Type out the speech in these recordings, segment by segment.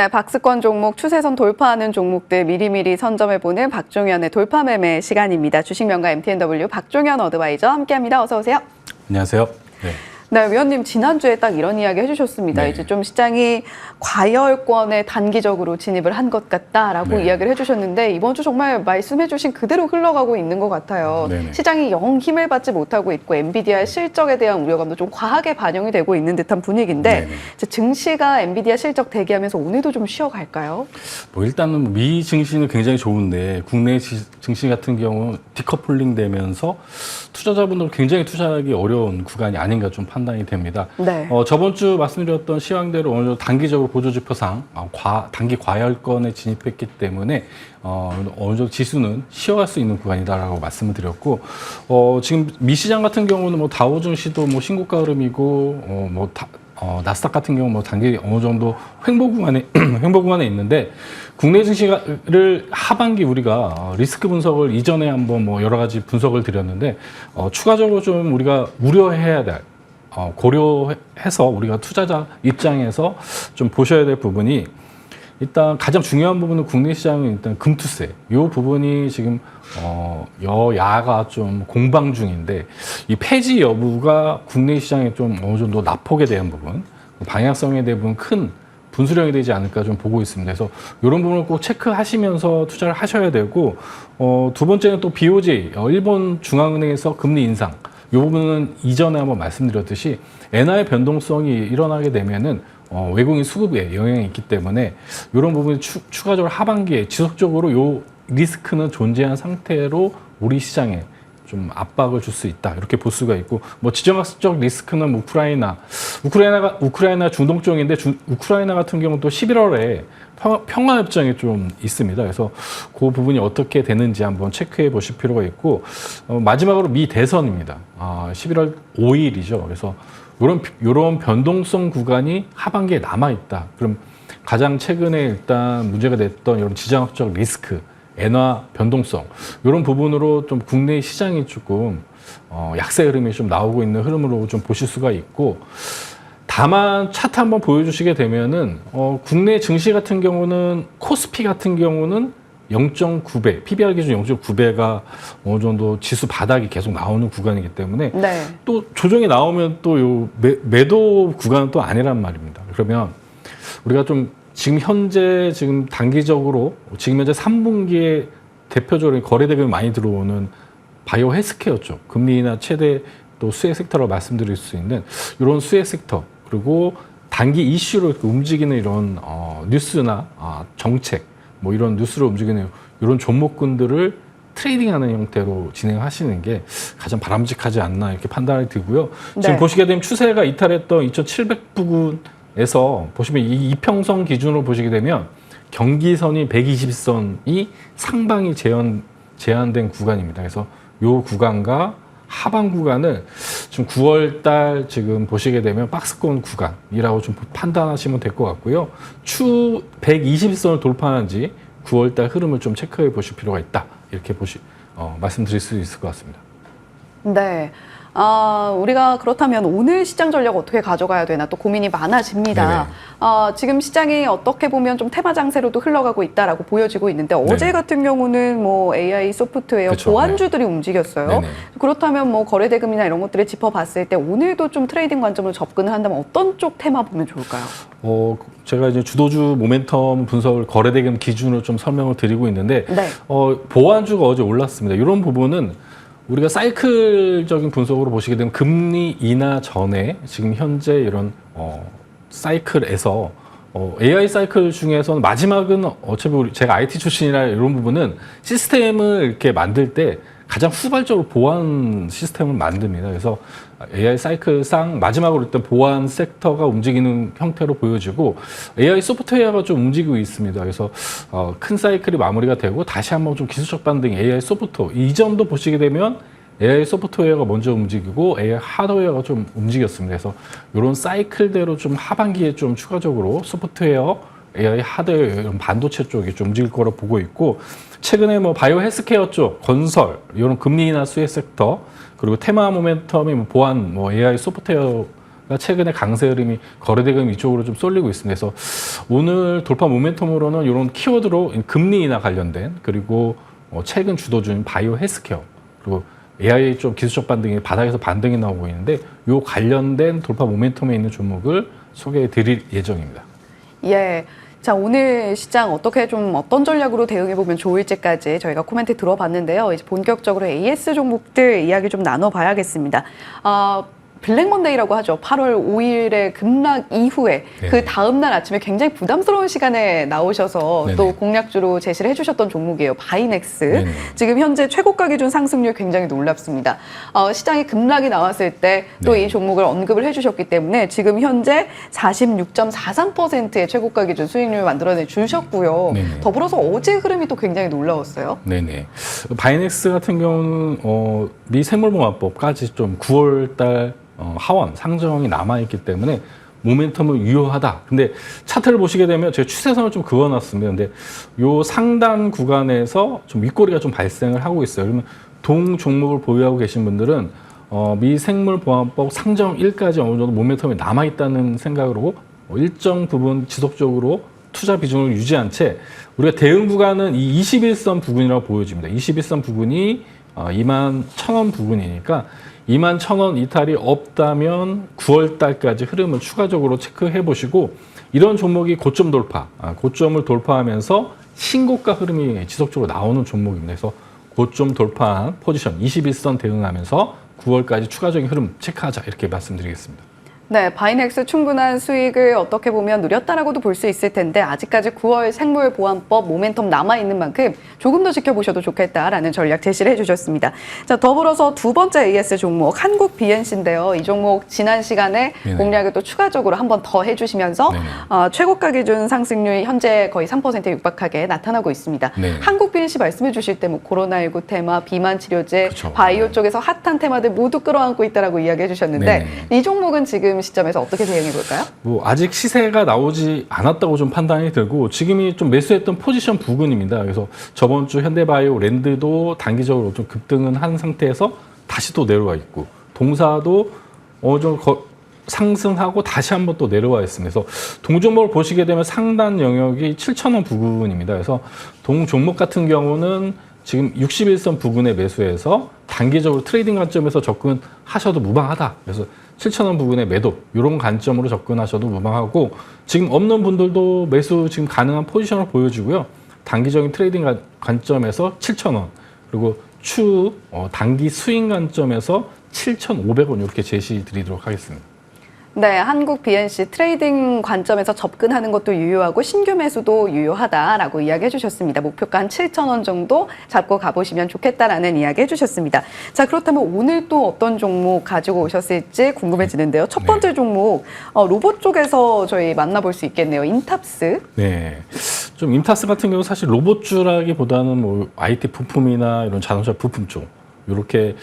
네, 박스권 종목, 추세선 돌파하는 종목들 미리미리 선점해보는 박종현의 돌파 매매 시간입니다. 주식명가 MTNW 박종현 어드바이저 함께합니다. 어서 오세요. 안녕하세요. 네. 네, 위원님 지난주에 딱 이런 이야기 해주셨습니다. 네. 이제 좀 시장이 과열권에 단기적으로 진입을 한 것 같다라고 네. 이야기를 해주셨는데 이번 주 정말 말씀해주신 그대로 흘러가고 있는 것 같아요. 네네. 시장이 영 힘을 받지 못하고 있고 엔비디아의 실적에 대한 우려감도 좀 과하게 반영이 되고 있는 듯한 분위기인데 이제 증시가 엔비디아 실적 대기하면서 오늘도 좀 쉬어갈까요? 뭐 일단은 미 증시는 굉장히 좋은데 국내 증시 같은 경우 디커플링 되면서 투자자분들 굉장히 투자하기 어려운 구간이 아닌가 좀 판단이 됩니다. 네. 저번 주 말씀드렸던 시황대로 어느 정도 단기적으로 보조지표상 단기 과열권에 진입했기 때문에 어느 정도 지수는 쉬어갈 수 있는 구간이다라고 말씀을 드렸고 지금 미 시장 같은 경우는 뭐 다우 증시도 뭐 신고가 흐름이고 나스닥 같은 경우 뭐 단기 어느 정도 횡보 구간에 있는데 국내 증시를 하반기 우리가 리스크 분석을 이전에 한번 뭐 여러 가지 분석을 드렸는데 추가적으로 좀 우리가 우려해야 될 고려해서 우리가 투자자 입장에서 좀 보셔야 될 부분이 일단 가장 중요한 부분은 국내 시장은 일단 금투세 이 부분이 지금 여야가 좀 공방 중인데 이 폐지 여부가 국내 시장에 좀 어느 정도 낙폭에 대한 부분 방향성에 대한 부분 큰 분수령이 되지 않을까 좀 보고 있습니다. 그래서 이런 부분을 꼭 체크하시면서 투자를 하셔야 되고 두 번째는 또 BOJ 일본 중앙은행에서 금리 인상 이 부분은 이전에 한번 말씀드렸듯이 엔화의 변동성이 일어나게 되면은 외국인 수급에 영향이 있기 때문에 이런 부분이 추가적으로 하반기에 지속적으로 요 리스크는 존재한 상태로 우리 시장에 좀 압박을 줄 수 있다 이렇게 볼 수가 있고 뭐 지정학적 리스크는 우크라이나 중동 쪽인데 우크라이나 같은 경우는 또 11월에 평화협정이 좀 있습니다. 그래서 그 부분이 어떻게 되는지 한번 체크해 보실 필요가 있고 마지막으로 미 대선입니다. 11월 5일이죠. 그래서 이런 변동성 구간이 하반기에 남아 있다. 그럼 가장 최근에 일단 문제가 됐던 이런 지정학적 리스크, 엔화 변동성 이런 부분으로 좀 국내 시장이 조금 약세 흐름이 좀 나오고 있는 흐름으로 좀 보실 수가 있고. 다만 차트 한번 보여주시게 되면은 국내 증시 같은 경우는 코스피 같은 경우는 0.9배, PBR 기준 0.9배가 어느 정도 지수 바닥이 계속 나오는 구간이기 때문에 네. 또 조정이 나오면 또 요 매도 구간은 또 아니란 말입니다. 그러면 우리가 좀 지금 단기적으로 지금 현재 3분기에 대표적으로 거래대금이 많이 들어오는 바이오 헬스케어 쪽, 금리 인하 최대 또 수혜 섹터라고 말씀드릴 수 있는 이런 수혜 섹터 그리고 단기 이슈로 움직이는 이런 뉴스나 정책 뭐 이런 뉴스로 움직이는 이런 종목군들을 트레이딩하는 형태로 진행하시는 게 가장 바람직하지 않나 이렇게 판단이 들고요. 네. 지금 보시게 되면 추세가 이탈했던 2,700 부근에서 보시면 이 이평선 기준으로 보시게 되면 경기선이 120선이 상방이 제한된 구간입니다. 그래서 이 구간과 하방 구간을 지금 9월 달 지금 보시게 되면 박스권 구간이라고 좀 판단하시면 될 것 같고요. 추 120선을 돌파하는지 9월 달 흐름을 좀 체크해 보실 필요가 있다. 이렇게 말씀드릴 수 있을 것 같습니다. 네. 우리가 그렇다면 오늘 시장 전략 어떻게 가져가야 되나 또 고민이 많아집니다. 지금 시장이 어떻게 보면 좀 테마 장세로도 흘러가고 있다라고 보여지고 있는데 어제 같은 경우는 뭐 AI 소프트웨어 그쵸, 보안주들이 움직였어요. 네네. 그렇다면 뭐 거래대금이나 이런 것들을 짚어봤을 때 오늘도 좀 트레이딩 관점으로 접근을 한다면 어떤 쪽 테마 보면 좋을까요? 제가 이제 주도주 모멘텀 분석을 거래대금 기준으로 좀 설명을 드리고 있는데 네. 보안주가 어제 올랐습니다. 이런 부분은 우리가 사이클적인 분석으로 보시게 되면 금리 인하 전에 지금 현재 이런 사이클에서 AI 사이클 중에서는 마지막은 어차피 제가 IT 출신이라 이런 부분은 시스템을 이렇게 만들 때 가장 후발적으로 보안 시스템을 만듭니다. 그래서 AI 사이클상 마지막으로 일단 보안 섹터가 움직이는 형태로 보여지고 AI 소프트웨어가 좀 움직이고 있습니다. 그래서 큰 사이클이 마무리가 되고 다시 한번 좀 기술적 반등 AI 소프트웨어 이전도 보시게 되면 AI 소프트웨어가 먼저 움직이고 AI 하드웨어가 좀 움직였습니다. 그래서 이런 사이클대로 좀 하반기에 좀 추가적으로 소프트웨어 AI 하드웨어 이런 반도체 쪽이 좀 움직일 거로 보고 있고 최근에 뭐 바이오 헬스케어 쪽, 건설 이런 금리 인하 수혜 섹터 그리고 테마 모멘텀이 뭐 보안, 뭐 AI 소프트웨어 최근에 강세 흐름이 거래대금 이쪽으로 좀 쏠리고 있습니다. 그래서 오늘 돌파 모멘텀으로는 이런 키워드로 금리 인하 관련된 그리고 최근 주도주인 바이오 헬스케어 그리고 AI 쪽 기술적 반등이 바닥에서 반등이 나오고 있는데 요 관련된 돌파 모멘텀에 있는 종목을 소개해 드릴 예정입니다. 예. 자, 오늘 시장 어떻게 좀 어떤 전략으로 대응해 보면 좋을지까지 저희가 코멘트 들어봤는데요. 이제 본격적으로 AS 종목들 이야기 좀 나눠봐야겠습니다. 블랙먼데이라고 하죠. 8월 5일에 급락 이후에 네네. 그 다음날 아침에 굉장히 부담스러운 시간에 나오셔서 네네. 또 공략주로 제시를 해주셨던 종목이에요. 바이넥스. 네네. 지금 현재 최고가 기준 상승률 굉장히 놀랍습니다. 시장이 급락이 나왔을 때 또 이 네. 종목을 언급을 해주셨기 때문에 지금 현재 46.43%의 최고가 기준 수익률을 만들어내 주셨고요. 네네. 더불어서 어제 흐름이 또 굉장히 놀라웠어요. 네네. 바이넥스 같은 경우는 미 생물봉합법까지 좀 9월달 하원 상정이 남아있기 때문에 모멘텀은 유효하다. 근데 차트를 보시게 되면 제가 추세선을 좀 그어놨습니다. 근데 요 상단 구간에서 좀 윗꼬리가 좀 발생을 하고 있어요. 그러면 동 종목을 보유하고 계신 분들은 미 생물보안법 상정일까지 어느 정도 모멘텀이 남아있다는 생각으로 일정 부분 지속적으로 투자 비중을 유지한 채 우리가 대응 구간은 이 21선 부근이라고 보여집니다. 21선 부근이 21,000원 부근이니까 21,000원 이탈이 없다면 9월 달까지 흐름을 추가적으로 체크해 보시고 이런 종목이 고점 돌파, 고점을 돌파하면서 신고가 흐름이 지속적으로 나오는 종목입니다. 그래서 고점 돌파한 포지션 21선 대응하면서 9월까지 추가적인 흐름 체크하자 이렇게 말씀드리겠습니다. 네, 바이넥스 충분한 수익을 어떻게 보면 누렸다라고도 볼 수 있을 텐데 아직까지 9월 생물보안법 모멘텀 남아있는 만큼 조금 더 지켜보셔도 좋겠다라는 전략 제시를 해주셨습니다. 자, 더불어서 두 번째 AS 종목 한국 BNC인데요. 이 종목 지난 시간에 네네. 공략을 또 추가적으로 한 번 더 해주시면서 네네. 최고가 기준 상승률이 현재 거의 3%에 육박하게 나타나고 있습니다. 네. 한국 BNC 말씀해 주실 때 뭐 코로나19 테마, 비만 치료제, 그쵸. 바이오 네. 쪽에서 핫한 테마들 모두 끌어안고 있다라고 이야기해 주셨는데 네네. 이 종목은 지금 시점에서 어떻게 대응해 볼까요? 뭐 아직 시세가 나오지 않았다고 좀 판단이 들고 지금이 좀 매수했던 포지션 부근입니다. 그래서 저번 주 현대바이오 랜드도 단기적으로 좀 급등은 한 상태에서 다시 또 내려와 있고 동사도 어느 정도 상승하고 다시 한번 또 내려와 있습니다. 그래서 동 종목을 보시게 되면 상단 영역이 7,000원 부근입니다. 그래서 동 종목 같은 경우는 지금 61선 부근에 매수해서 단기적으로 트레이딩 관점에서 접근하셔도 무방하다. 그래서 7,000원 부근의 매도 이런 관점으로 접근하셔도 무방하고 지금 없는 분들도 매수 지금 가능한 포지션을 보여주고요. 단기적인 트레이딩 관점에서 7,000원 그리고 추 단기 스윙 관점에서 7,500원 이렇게 제시 드리도록 하겠습니다. 네, 한국 BNC 트레이딩 관점에서 접근하는 것도 유효하고 신규 매수도 유효하다라고 이야기해 주셨습니다. 목표가 한 7,000원 정도 잡고 가보시면 좋겠다라는 이야기 해주셨습니다. 자, 그렇다면 오늘 또 어떤 종목 가지고 오셨을지 궁금해지는데요. 첫 번째 종목 로봇 쪽에서 저희 만나볼 수 있겠네요. 인탑스. 네. 좀 인타스 같은 경우 사실 로봇주라기보다는 뭐 IT 부품이나 이런 자동차 부품 쪽 이렇게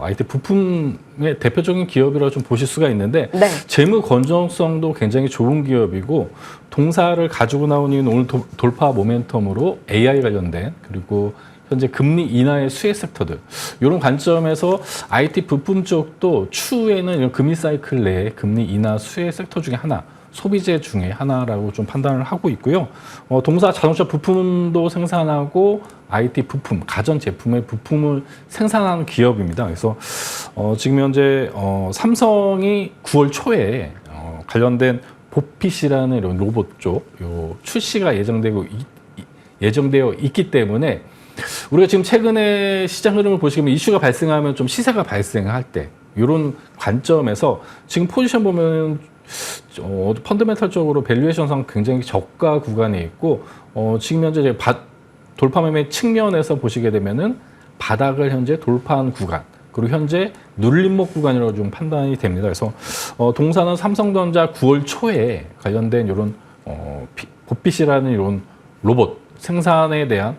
IT 부품의 대표적인 기업이라고 좀 보실 수가 있는데 네. 재무 건전성도 굉장히 좋은 기업이고 동사를 가지고 나온 이유는 오늘 돌파 모멘텀으로 AI 관련된 그리고 현재 금리 인하의 수혜 섹터들 이런 관점에서 IT 부품 쪽도 추후에는 이런 금리 사이클 내에 금리 인하 수혜 섹터 중에 하나 소비재 중에 하나라고 좀 판단을 하고 있고요. 동사 자동차 부품도 생산하고 IT 부품, 가전 제품의 부품을 생산하는 기업입니다. 그래서 지금 현재 삼성이 9월 초에 관련된 보핏이라는 이런 로봇 쪽 출시가 예정되어 있기 때문에 우리가 지금 최근에 시장 흐름을 보시면 이슈가 발생하면 좀 시세가 발생할 때 이런 관점에서 지금 포지션 보면 펀더멘털적으로 밸류에이션상 굉장히 저가 구간에 있고 지금 현재 돌파 매매 측면에서 보시게 되면은 바닥을 현재 돌파한 구간 그리고 현재 눌림목 구간이라고 좀 판단이 됩니다. 그래서 동사는 삼성전자 9월 초에 관련된 이런 보핏이라는 이런 로봇 생산에 대한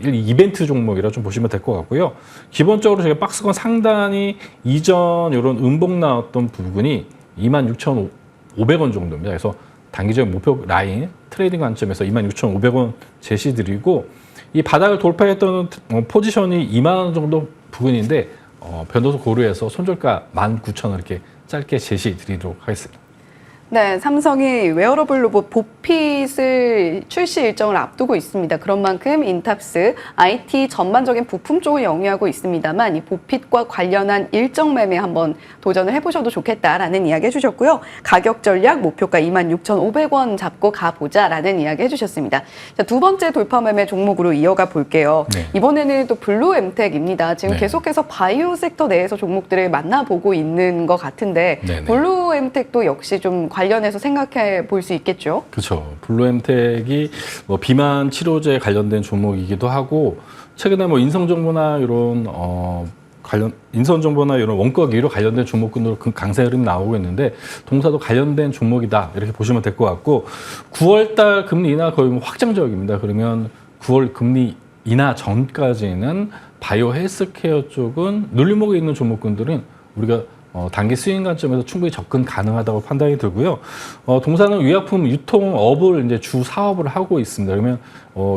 이벤트 종목이라 좀 보시면 될 것 같고요. 기본적으로 저희가 박스권 상단이 이전 이런 음봉 나왔던 부분이 26,500원 정도입니다. 그래서 단기적인 목표 라인 트레이딩 관점에서 26,500원 제시드리고 이 바닥을 돌파했던 포지션이 2만 원 정도 부근인데 변동성 고려해서 손절가 19,000원 이렇게 짧게 제시 드리도록 하겠습니다. 네, 삼성이 웨어러블 로봇 보핏을 출시 일정을 앞두고 있습니다. 그런 만큼 인탑스, IT 전반적인 부품 쪽을 영위하고 있습니다만 이 보핏과 관련한 일정 매매 한번 도전을 해보셔도 좋겠다라는 이야기 해주셨고요. 가격 전략 목표가 26,500원 잡고 가보자라는 이야기 해주셨습니다. 자, 두 번째 돌파 매매 종목으로 이어가 볼게요. 네. 이번에는 또 블루엠텍입니다. 지금 네. 계속해서 바이오 섹터 내에서 종목들을 만나보고 있는 것 같은데 네네. 블루엠텍도 역시 좀 관련해서 생각해 볼 수 있겠죠. 그렇죠. 블루엠텍이 뭐 비만 치료제 관련된 종목이기도 하고 최근에 뭐 인성정보나 이런 인성정보나 이런 원가 기로 관련된 종목군으로 강세 흐름이 나오고 있는데 동사도 관련된 종목이다 이렇게 보시면 될 것 같고 9월달 금리 인하 거의 뭐 확정적입니다. 그러면 9월 금리 인하 전까지는 바이오 헬스케어 쪽은 눌림목에 있는 종목군들은 우리가 단기 수익 관점에서 충분히 접근 가능하다고 판단이 들고요. 동사는 의약품 유통업을 이제 주 사업을 하고 있습니다. 그러면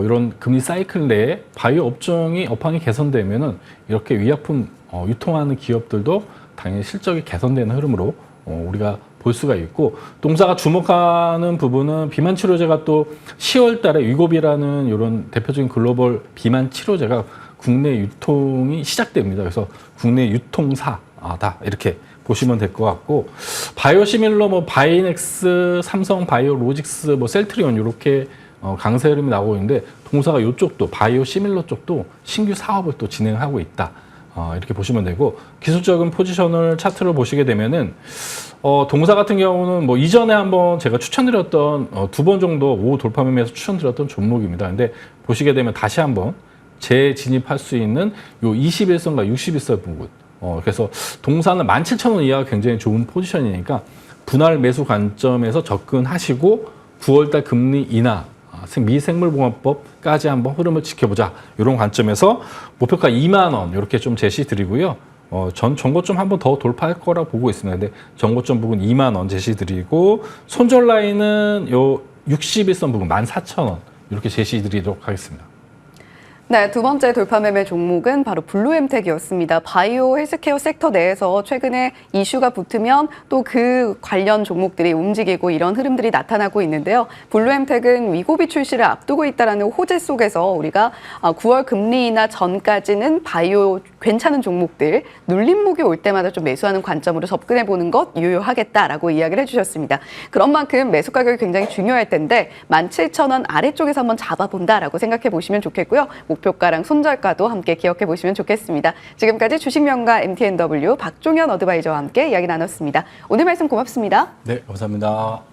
이런 금리 사이클 내에 바이오 업종이 업황이 개선되면은 이렇게 의약품 유통하는 기업들도 당연히 실적이 개선되는 흐름으로 우리가 볼 수가 있고 동사가 주목하는 부분은 비만 치료제가 또 10월 달에 위고비라는 이런 대표적인 글로벌 비만 치료제가 국내 유통이 시작됩니다. 그래서 국내 유통사다 이렇게 보시면 될 것 같고 바이오 시밀러 뭐 바이넥스, 삼성 바이오로직스, 뭐 셀트리온 이렇게 강세 흐름이 나오고 있는데 동사가 이쪽도 바이오 시밀러 쪽도 신규 사업을 또 진행하고 있다. 이렇게 보시면 되고 기술적인 포지션을 차트를 보시게 되면은 동사 같은 경우는 뭐 이전에 한번 제가 추천드렸던 2번 정도 5 돌파 매매에서 추천드렸던 종목입니다. 근데 보시게 되면 다시 한번 재진입할 수 있는 요 21선과 61선 부분. 그래서 동사는 17,000원 이하가 굉장히 좋은 포지션이니까 분할 매수 관점에서 접근하시고 9월달 금리 인하, 미생물보건법까지 한번 흐름을 지켜보자. 이런 관점에서 목표가 2만 원 이렇게 좀 제시 드리고요. 전 전고점 한번 더 돌파할 거라 보고 있습니다. 근데 전고점 부분 2만 원 제시 드리고 손절 라인은 요 61선 부분 14,000원 이렇게 제시 드리도록 하겠습니다. 네, 두 번째 돌파 매매 종목은 바로 블루엠텍이었습니다. 바이오 헬스케어 섹터 내에서 최근에 이슈가 붙으면 또 그 관련 종목들이 움직이고 이런 흐름들이 나타나고 있는데요. 블루엠텍은 위고비 출시를 앞두고 있다는 호재 속에서 우리가 9월 금리 인하 전까지는 바이오 괜찮은 종목들 눌림목이 올 때마다 좀 매수하는 관점으로 접근해 보는 것 유효하겠다라고 이야기를 해주셨습니다. 그런 만큼 매수 가격이 굉장히 중요할 텐데 17,000원 아래쪽에서 한번 잡아본다라고 생각해 보시면 좋겠고요. 목표가랑 손절가도 함께 기억해 보시면 좋겠습니다. 지금까지 주식명가 MTNW 박종현 어드바이저와 함께 이야기 나눴습니다. 오늘 말씀 고맙습니다. 네, 감사합니다.